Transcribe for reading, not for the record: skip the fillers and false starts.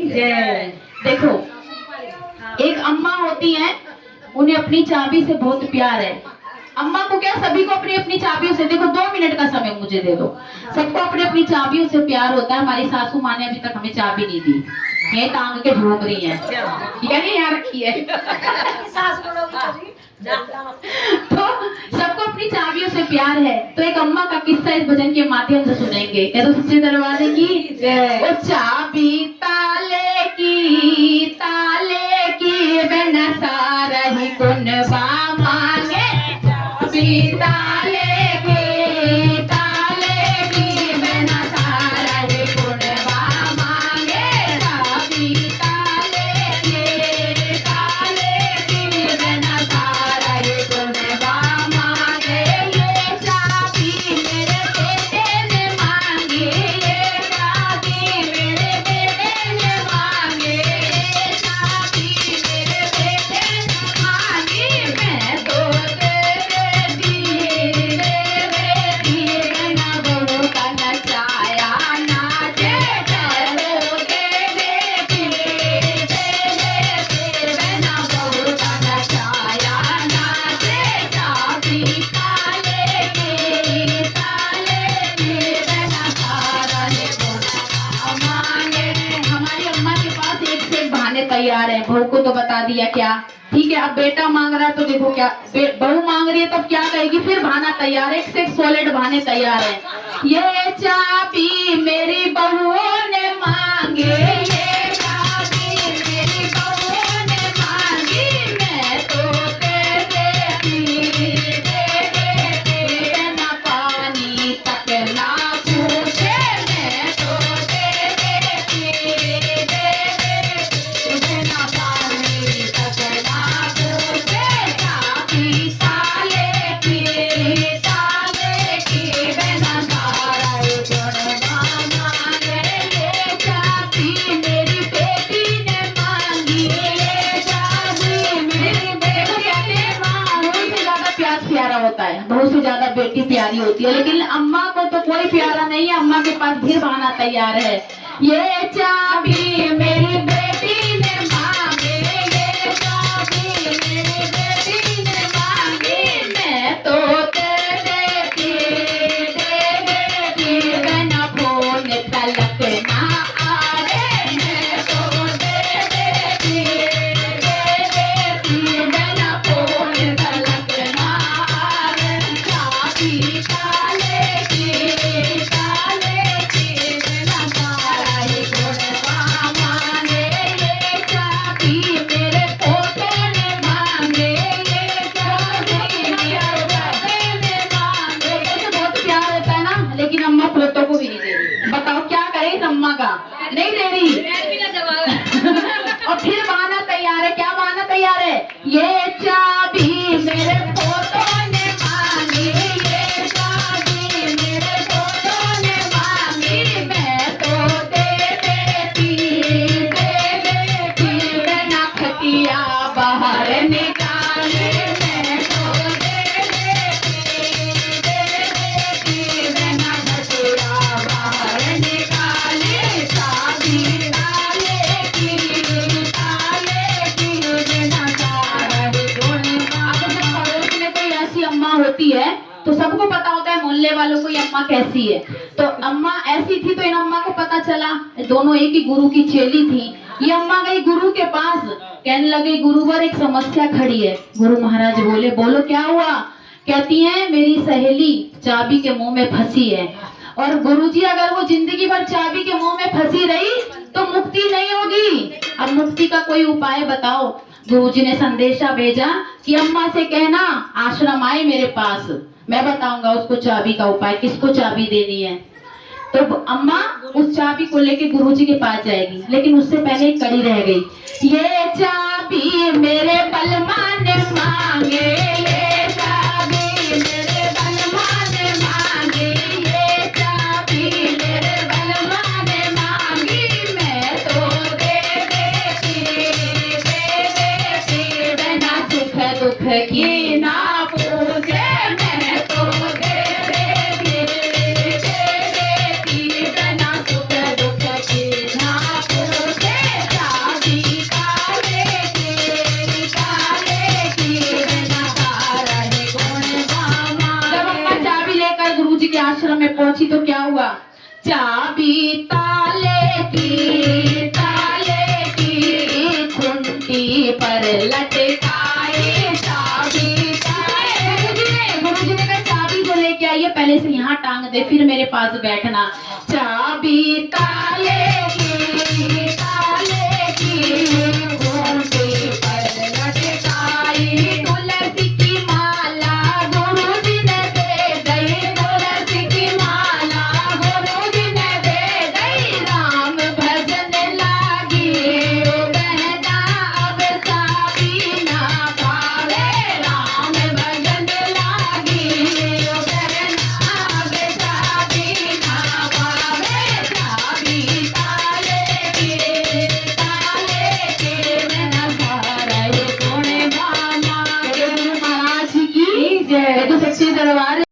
जय। देखो, एक अम्मा होती है, उन्हें अपनी चाबी से बहुत प्यार है। अम्मा को क्या, सभी को अपनी अपनी चाबियों से, देखो 2 मिनट का समय मुझे दे दो, सबको अपनी अपनी चाबियों से प्यार होता है। हमारी सासू माँ ने अभी तक हमें चाबी नहीं दी, ये टांग के घूम रही है, ठीक है, नहीं यहाँ रखी है। तो सबको अपनी चाबियों से प्यार है। तो एक अम्मा का किस्सा इस भजन के माध्यम से सुनेंगे। क्या तो सच्चे दरवाजे की जय। वो चाबी ताले की बिना सारा ही कुनबा मांगे, चाबी ताले की बिना सारा ही कुनबा मांगे, चाबी ताले की बिना सारा ही कुनबा मांगे। ये चाबी मेरे बेटे ने मांगी, ये चाबी मेरे बेटे ने मांगे, ये चाबी मेरे बेटे ने मांगी। मैं तो तेरे दिए बिना बहू का नचाया नाचे, चलो दे बिना बहू का नचाया नाचे, चाबी ताले की बिना सारा ही कुनबा मांगे। हमारी अम्मा के पास एक से एक बहाने तैयार है। बहू को तो बता दिया क्या, ठीक है। अब बेटा मांग रहा है तो देखो क्या, बहू मांग रही है तो क्या कहेगी, फिर बहाना तैयार है, एक से एक सॉलिड बहाने तैयार है। ये चाबी मेरी बहू ने मांगे, ये चाबी मेरी बहू ने मांगी। मैं तो ना पानी तक ना पूछे, मैं तो ना पानी तक ना पूछे, चाबी ताले की बिना सारा ही कुनबा मांगे। ये चाबी मेरी बेटी ने मांगी, ये चाबी मेरी बेटी ने मांगी। बहुत से ज्यादा प्यार प्यारा होता है, बहुत से ज्यादा बेटी प्यारी होती है, लेकिन अम्मा को तो कोई प्यारा नहीं है। अम्मा के पास फिर बहाना तैयार है। ये चाबी मेरी बेटी ने मांगी, ये चाबी मेरी बेटी ने मांगी। मैं तो तेरे बिना फोन तलक ना आ रे, मैं तो बिना फोन तलक ना आ रे, चाबी ताले की बिना सारा ही कुनबा मांगे। ये चाबी मेरे पोते ने मांगे, ये चाबी मेरे पोते ने मांगे। ऐसे बहुत प्यार होता है ना, लेकिन अम्मा पोतों को भी नहीं दे रही। बताओ क्या करे इस अम्मा का, नहीं दे रही। और फिर बहाना तैयार है, क्या बहाना तैयार है, ये चाबी मेरे पोतों ने मांगी, ये चाबी मेरे पोतों ने मांगी। मैं तो दे देती बिना खटिया बाहर निकाले, मैं तो दे देती बिना खटिया बाहर निकाले, चाबी ताले की बिना सारा ही कुनबा। अब जब पड़ोस में कोई ऐसी अम्मा होती है तो सबको पता होता है मोहल्ले वालों को ये अम्मा कैसी है। तो अम्मा ऐसी थी तो इन अम्मा को पता चला, दोनों एक ही गुरु की चेली थी। ये अम्मा गई गुरु के पास, कहने लगे गुरुवर एक समस्या खड़ी है। गुरु महाराज बोले, बोलो क्या हुआ। कहती है मेरी सहेली चाबी के मुंह में फंसी है, और गुरुजी अगर वो जिंदगी भर चाबी के मुंह में फंसी रही तो मुक्ति नहीं होगी, अब मुक्ति का कोई उपाय बताओ। गुरुजी ने संदेशा भेजा कि अम्मा से कहना आश्रम आए मेरे पास, मैं बताऊंगा उसको चाबी का उपाय, किसको चाबी देनी है। तो अम्मा उस चाबी को लेके गुरुजी के पास जाएगी, लेकिन उससे पहले एक कड़ी रह गई। ये चाबी मेरे बलमा ने मांगे, ये चाबी मेरे बलमा ने मांगी, ये चाबी मेरे बलमा ने मांगी। मैं तो दे देती बिना सुख दुख की ना पूछे, मैं तो दे देती बिना सुख दुख की ना पूछे, चाबी ताले की खुंटी पर लटकाए, चाबी ताले। गुरुजी ने कहा चाबी को लेके आइए, पहले से यहाँ टांग दे, फिर मेरे पास बैठना। चाबी ताले की खूंटी पर लटकाई, तुलसी की माला गुरुजी ने दे गई, तुलसी की माला गुरुजी ने दे गई। राम भजन लागी बहना, अब चाबी ना पावे, राम भजन लागी बहना, अब चाबी ना पावे। चाबी ताले के मैं नजारा ये सोने वाला। गुरु महाराज की जय। तो सच्चे दरबार